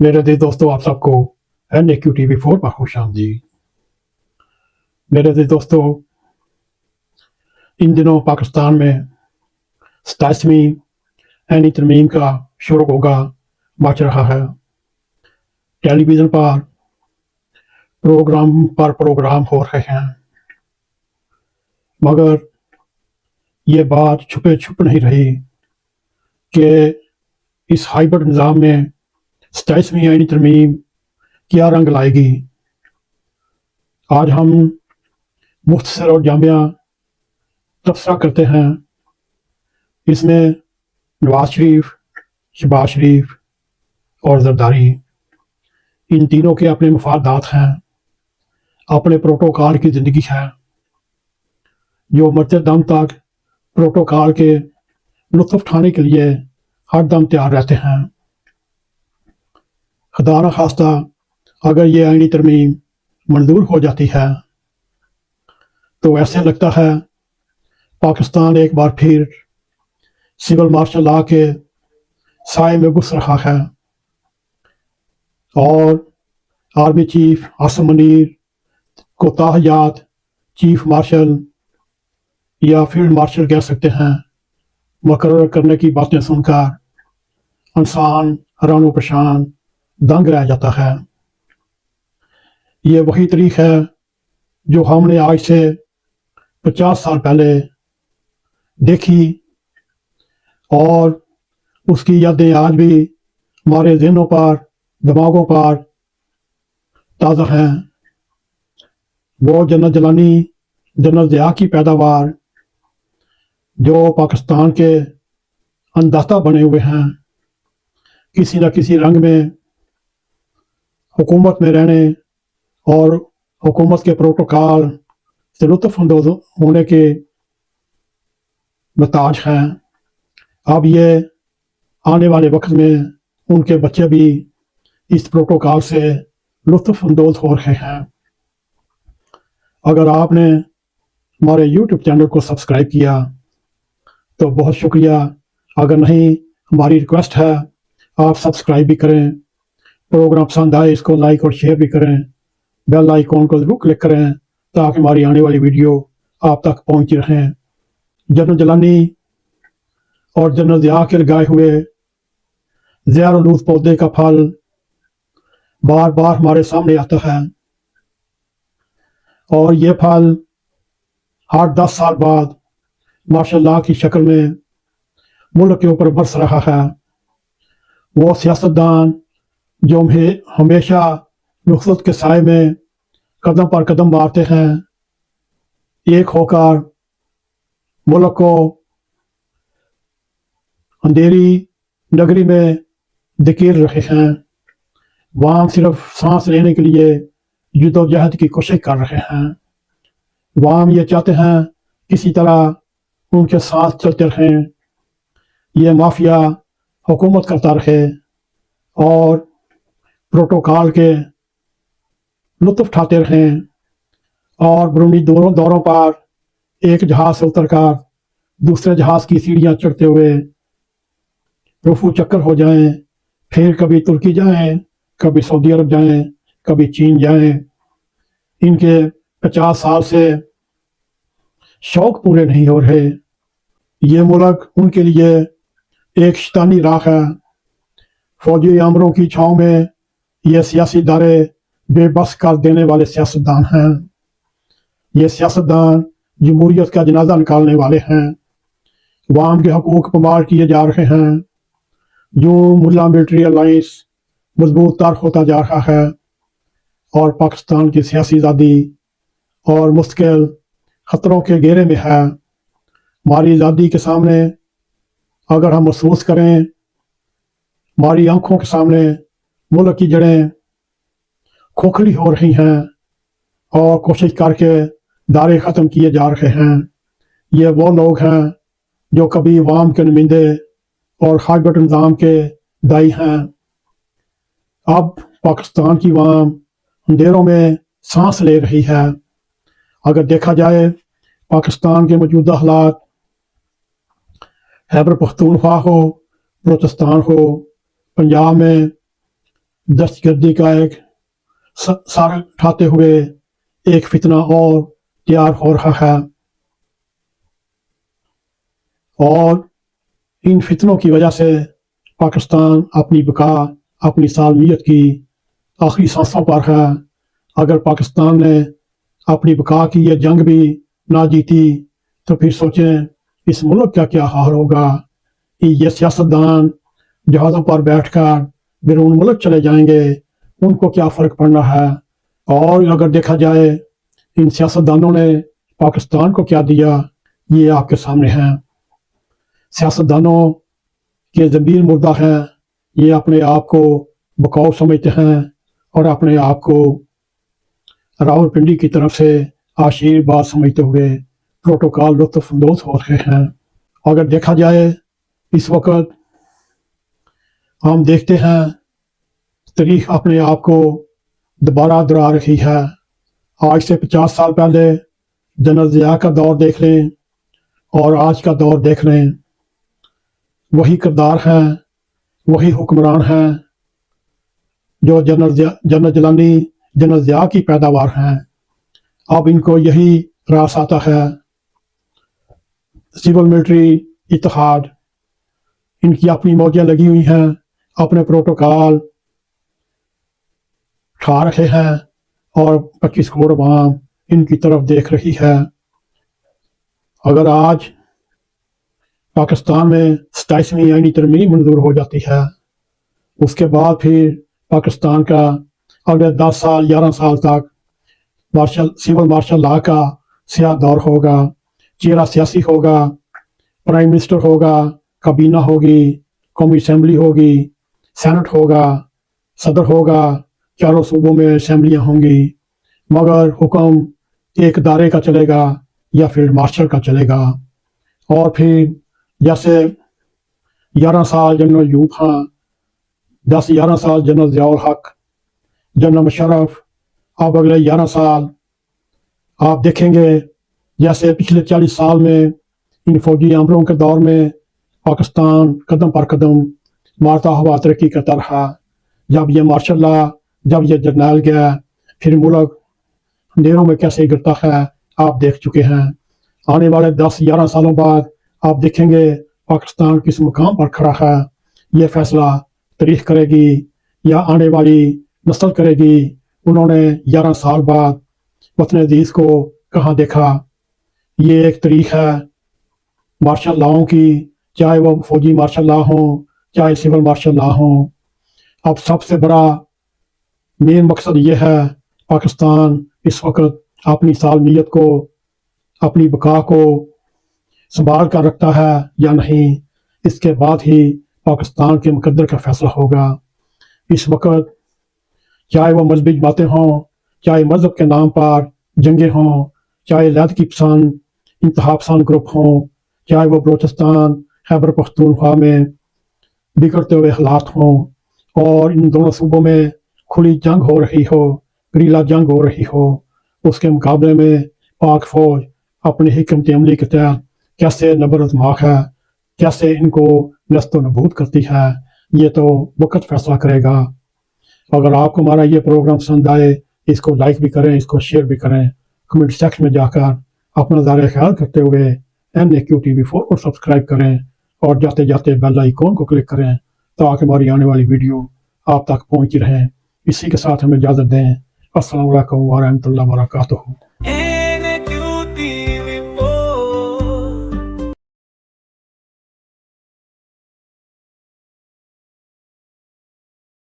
میرے عزیز دوستو، آپ سب کو NAQTV4 پر خوش آمدید۔ میرے عزیز دوستو، ان دنوں پاکستان میں 27ویں آئینی ترمیم کا شور غوغا مچ رہا ہے۔ ٹیلی ویژن پر پروگرام ہو رہے ہیں، مگر یہ بات چھپ نہیں رہی کہ اس ہائیبرڈ نظام میں 27ویں آئینی ترمیم کیا رنگ لائے گی۔ آج ہم مختصر اور جامع تبصرہ کرتے ہیں۔ اس میں نواز شریف، شہباز شریف اور زرداری، ان تینوں کے اپنے مفادات ہیں، اپنے پروٹوکال کی زندگی ہے، جو مرتے دم تک پروٹوکال کے لطف اٹھانے کے لیے ہر دم تیار رہتے ہیں۔ خدا نخواستہ اگر یہ آئینی ترمیم منظور ہو جاتی ہے تو ایسے لگتا ہے پاکستان ایک بار پھر سول مارشل لا کے سائے میں گھس رہا ہے، اور آرمی چیف عاصم منیر کو تاحیات چیف مارشل یا فیلڈ مارشل کہہ سکتے ہیں مقرر کرنے کی باتیں سن کر انسان حیران و پریشان دنگ رہ جاتا ہے۔ یہ وہی تاریخ ہے جو ہم نے آج سے 50 سال پہلے دیکھی، اور اس کی یادیں آج بھی ہمارے ذہنوں پر، دماغوں پر تازہ ہیں۔ وہ جنرل جیلانی، جنرل ضیاء کی پیداوار جو پاکستان کے انداتا بنے ہوئے ہیں، کسی نہ کسی رنگ میں حکومت میں رہنے اور حکومت کے پروٹوکال سے لطف اندوز ہونے کے نتاج ہیں۔ اب یہ آنے والے وقت میں ان کے بچے بھی اس پروٹوکال سے لطف اندوز ہو رہے ہیں۔ اگر آپ نے ہمارے YouTube چینل کو سبسکرائب کیا تو بہت شکریہ، اگر نہیں ہماری ریکویسٹ ہے آپ سبسکرائب بھی کریں، پروگرام پسند آئے اس کو لائک اور شیئر بھی کریں، بیل آئیکن کو ضرور کلک کریں تاکہ ہماری آنے والی ویڈیو آپ تک پہنچتی رہیں۔ جنرل جیلانی اور جنرل ضیاء کے لگائے ہوئے زہر آلود پودے کا پھل بار بار ہمارے سامنے آتا ہے، اور یہ پھل ہر 10 سال بعد ماشاء اللہ کی شکل میں ملک کے اوپر برس رہا ہے۔ وہ سیاستدان جو ہمیشہ نصرت کے سائے میں قدم پر قدم مارتے ہیں، ایک ہو کر ملک کو اندھیری نگری میں دھکیل رہے ہیں، وہاں صرف سانس لینے کے لیے جدوجہد کی کوشش کر رہے ہیں۔ وہاں یہ چاہتے ہیں کسی طرح ان کے ساتھ چلتے رہیں، یہ مافیا حکومت کرتا رہے اور پروٹوکال کے لطف اٹھاتے رہیں، اور برونی دوروں پر ایک جہاز سے اتر کر دوسرے جہاز کی سیڑھیاں چڑھتے ہوئے رفو چکر ہو جائیں، پھر کبھی ترکی جائیں، کبھی سعودی عرب جائیں، کبھی چین جائیں۔ ان کے 50 سال سے شوق پورے نہیں ہو رہے۔ یہ ملک ان کے لیے ایک شیطانی راہ ہے۔ فوجی امروں کی چھاؤں میں یہ سیاسی ادارے بے بس کر دینے والے سیاستدان ہیں۔ یہ سیاستدان جمہوریت کا جنازہ نکالنے والے ہیں۔ عوام کے حقوق پامال کیے جا رہے ہیں۔ جو ملا ملٹری الائنس مضبوط تر ہوتا جا رہا ہے اور پاکستان کی سیاسی آزادی اور مستقل خطروں کے گھیرے میں ہے۔ ہماری آزادی کے سامنے اگر ہم محسوس کریں، ہماری آنکھوں کے سامنے ملک کی جڑیں کھوکھلی ہو رہی ہیں اور کوشش کر کے دارے ختم کیے جا رہے ہیں۔ یہ وہ لوگ ہیں جو کبھی عوام کے نمائندے اور ہائیبرڈ نظام کے دائی ہیں۔ اب پاکستان کی عوام اندھیروں میں سانس لے رہی ہے۔ اگر دیکھا جائے پاکستان کے موجودہ حالات، خیبر پختونخوا ہو، بلوچستان ہو، پنجاب میں دہشت گردی کا ایک سر اٹھاتے ہوئے ایک فتنہ اور تیار ہو رہا ہے، اور ان فتنوں کی وجہ سے پاکستان اپنی بقا، اپنی سالمیت کی آخری سانسوں پر ہے۔ اگر پاکستان نے اپنی بقا کی یہ جنگ بھی نہ جیتی تو پھر سوچیں اس ملک کا کیا حال ہوگا۔ یہ سیاستدان جہازوں پر بیٹھ کر بیرون ملک چلے جائیں گے، ان کو کیا فرق پڑنا ہے؟ اور اگر دیکھا جائے ان سیاستدانوں نے پاکستان کو کیا دیا، یہ آپ کے سامنے ہے۔ سیاستدانوں کے ضمیر مردہ ہے، یہ اپنے آپ کو بقاؤ سمجھتے ہیں اور اپنے آپ کو راولپنڈی کی طرف سے آشیرواد سمجھتے ہوئے پروٹوکول لطف اندوز ہو رہے ہیں۔ اگر دیکھا جائے اس وقت ہم دیکھتے ہیں تاریخ اپنے آپ کو دوبارہ دہرا رہی ہے۔ آج سے 50 سال پہلے جنرل ضیاء کا دور دیکھ لیں اور آج کا دور دیکھ لیں، وہی کردار ہیں، وہی حکمران ہیں جو جنرل جیلانی، جنرل ضیاء کی پیداوار ہیں۔ اب ان کو یہی راس آتا ہے، سول ملٹری اتحاد، ان کی اپنی موجیں لگی ہوئی ہیں، اپنے پروٹوکول اٹھا رہے ہیں اور 25 کروڑ عوام ان کی طرف دیکھ رہی ہے۔ اگر آج پاکستان میں 27ویں آئینی ترمیم منظور ہو جاتی ہے، اس کے بعد پھر پاکستان کا اگلے 10 سال 11 سال تک سول مارشل لا کا سیاہ دور ہوگا۔ چہرہ سیاسی ہوگا، پرائم منسٹر ہوگا، کابینہ ہوگی، قومی اسمبلی ہوگی، سینٹ ہوگا، صدر ہوگا، چاروں صوبوں میں اسمبلیاں ہوں گی، مگر حکم ایک ادارے کا چلے گا یا فیلڈ مارشل کا چلے گا۔ اور پھر جیسے 11 سال جنرل ایوب خان، 10-11 سال جنرل ضیاء الحق، جنرل مشرف، اب اگلے 11 سال آپ دیکھیں گے جیسے پچھلے 40 سال میں ان فوجی عملوں کے دور میں پاکستان قدم پر قدم مارتا ہوا ترقی کرتا رہا۔ جب یہ مارشل لا، جب یہ جرنیل گیا، پھر ملک اندھیروں میں کیسے گرتا ہے آپ دیکھ چکے ہیں۔ آنے والے 10-11 سالوں بعد آپ دیکھیں گے پاکستان کس مقام پر کھڑا ہے۔ یہ فیصلہ تاریخ کرے گی یا آنے والی نسل کرے گی۔ انہوں نے 11 سال بعد وطن عزیز کو کہاں دیکھا۔ یہ ایک تاریخ ہے مارشل لاؤں کی، چاہے وہ فوجی مارشل لا ہوں، چاہے سول مارشل لا ہوں۔ اب سب سے بڑا مین مقصد یہ ہے پاکستان اس وقت اپنی سالمیت کو، اپنی بقا کو سنبھال کر رکھتا ہے یا نہیں۔ اس کے بعد ہی پاکستان کے مقدر کا فیصلہ ہوگا۔ اس وقت چاہے وہ مذہبی باتیں ہوں، چاہے مذہب کے نام پر جنگیں ہوں، چاہے علیحدگی پسند انتہا پسند گروپ ہوں، چاہے وہ بلوچستان خیبر پختونخوا میں بگڑتے ہوئے حالات ہوں، اور ان دونوں صوبوں میں کھلی جنگ ہو رہی ہو، گریلا جنگ ہو رہی ہو، اس کے مقابلے میں پاک فوج اپنی حکمت عملی کے تحت کیسے نبر ازماک ہے، کیسے ان کو نست و نبود کرتی ہے، یہ تو وقت فیصلہ کرے گا۔ اگر آپ کو ہمارا یہ پروگرام پسند آئے، اس کو لائک بھی کریں، اس کو شیئر بھی کریں، کمنٹ سیکشن میں جا کر اپنا نظارہ خیال کرتے ہوئے NAQTV4 کو سبسکرائب کریں اور جاتے جاتے بیل آئیکن کو کلک کریں تاکہ ہماری آنے والی ویڈیو آپ تک پہنچتی رہیں۔ اسی کے ساتھ ہمیں اجازت دیں۔ السلام علیکم ورحمۃ اللہ وبرکاتہ۔